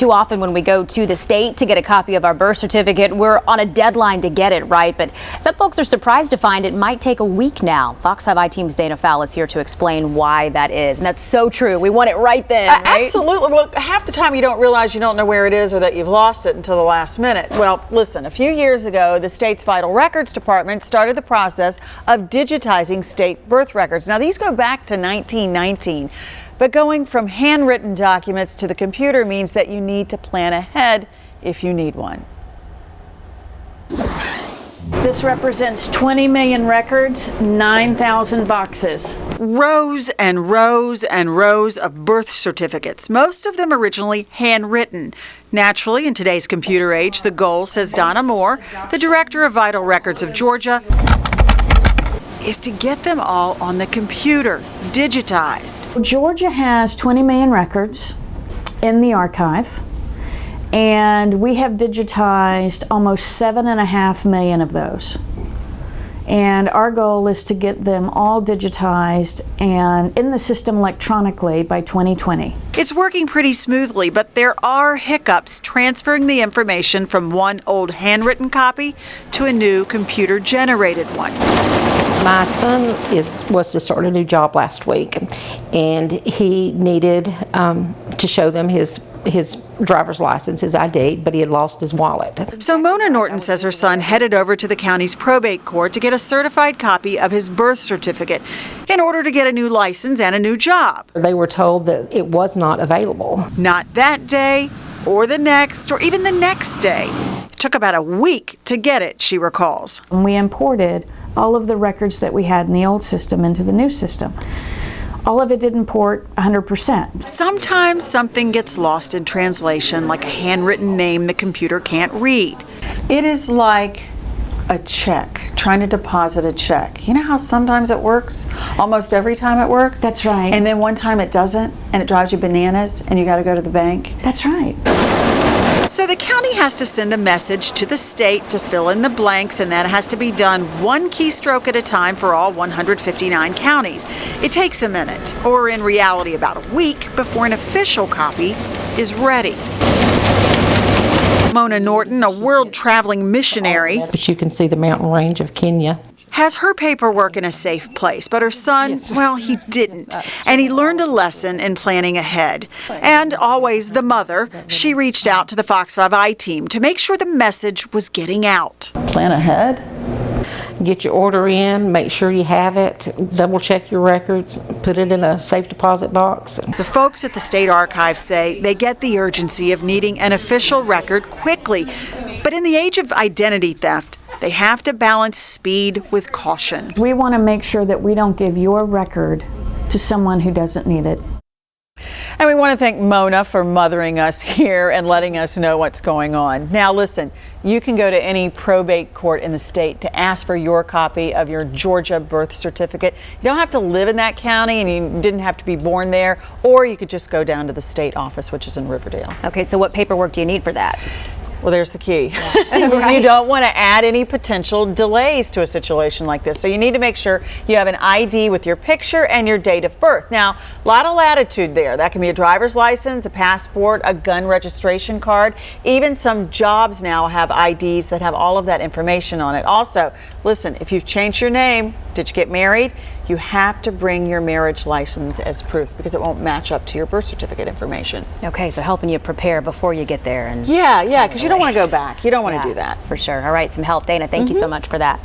too often when we go to the state to get a copy of our birth certificate, we're on a deadline to get it, right? But some folks are surprised to find it might take a week now. Fox 5 I-Team's Dana Fowle is here to explain why that is. And that's so true. We want it right then, right? Absolutely. Well, half the time you don't realize you don't know where it is or that you've lost it until the last minute. Well, listen, a few years ago, the state's Vital Records Department started the process of digitizing state birth records. Now, these go back to 1919. But going from handwritten documents to the computer means that you need to plan ahead if you need one. This represents 20 million records, 9,000 boxes. Rows and rows and rows of birth certificates, most of them originally handwritten. Naturally, in today's computer age, the goal, says Donna Moore, the director of Vital Records of Georgia, is to get them all on the computer, digitized. Georgia has 20 million records in the archive, and we have digitized almost 7.5 million of those. And our goal is to get them all digitized and in the system electronically by 2020. It's working pretty smoothly, but there are hiccups transferring the information from one old handwritten copy to a new computer-generated one. My son was to start a new job last week, and he needed to show them his driver's license, his ID, but he had lost his wallet. So Mona Norton says her son headed over to the county's probate court to get a certified copy of his birth certificate in order to get a new license and a new job. They were told that it was not available. Not that day, or the next, or even the next day. It took about a week to get it, she recalls. We imported all of the records that we had in the old system into the new system. All of it didn't port 100%. Sometimes something gets lost in translation, like a handwritten name the computer can't read. It is like a check, trying to deposit a check. You know how sometimes it works? Almost every time it works? That's right. And then one time it doesn't, and it drives you bananas, and you got to go to the bank? That's right. So the county has to send a message to the state to fill in the blanks, and that has to be done one keystroke at a time for all 159 counties. It takes a minute, or in reality about a week, before an official copy is ready. Mona Norton, a world-traveling missionary, But you can see the mountain range of Kenya. has her paperwork in a safe place, but her son, well, he didn't. And he learned a lesson in planning ahead. And always the mother, she reached out to the Fox 5 I-Team to make sure the message was getting out. Plan ahead. Get your order in, make sure you have it, double check your records, put it in a safe deposit box. The folks at the state archive say they get the urgency of needing an official record quickly. But in the age of identity theft, they have to balance speed with caution. We want to make sure that we don't give your record to someone who doesn't need it. And we want to thank Mona for mothering us here and letting us know what's going on. Now listen, you can go to any probate court in the state to ask for your copy of your Georgia birth certificate. You don't have to live in that county and you didn't have to be born there, or you could just go down to the state office, which is in Riverdale. Okay, so what paperwork do you need for that? Well, there's the key. Yeah. Right. You don't want to add any potential delays to a situation like this. So you need to make sure you have an ID with your picture and your date of birth. Now, a lot of latitude there. That can be a driver's license, a passport, a gun registration card. Even some jobs now have IDs that have all of that information on it. Also, listen, if you've changed your name, did you get married? You have to bring your marriage license as proof because it won't match up to your birth certificate information. Okay, so helping you prepare before you get there. And yeah, because you don't want to go back. You don't want to do that. For sure. All right, some help. Dana, thank you so much for that.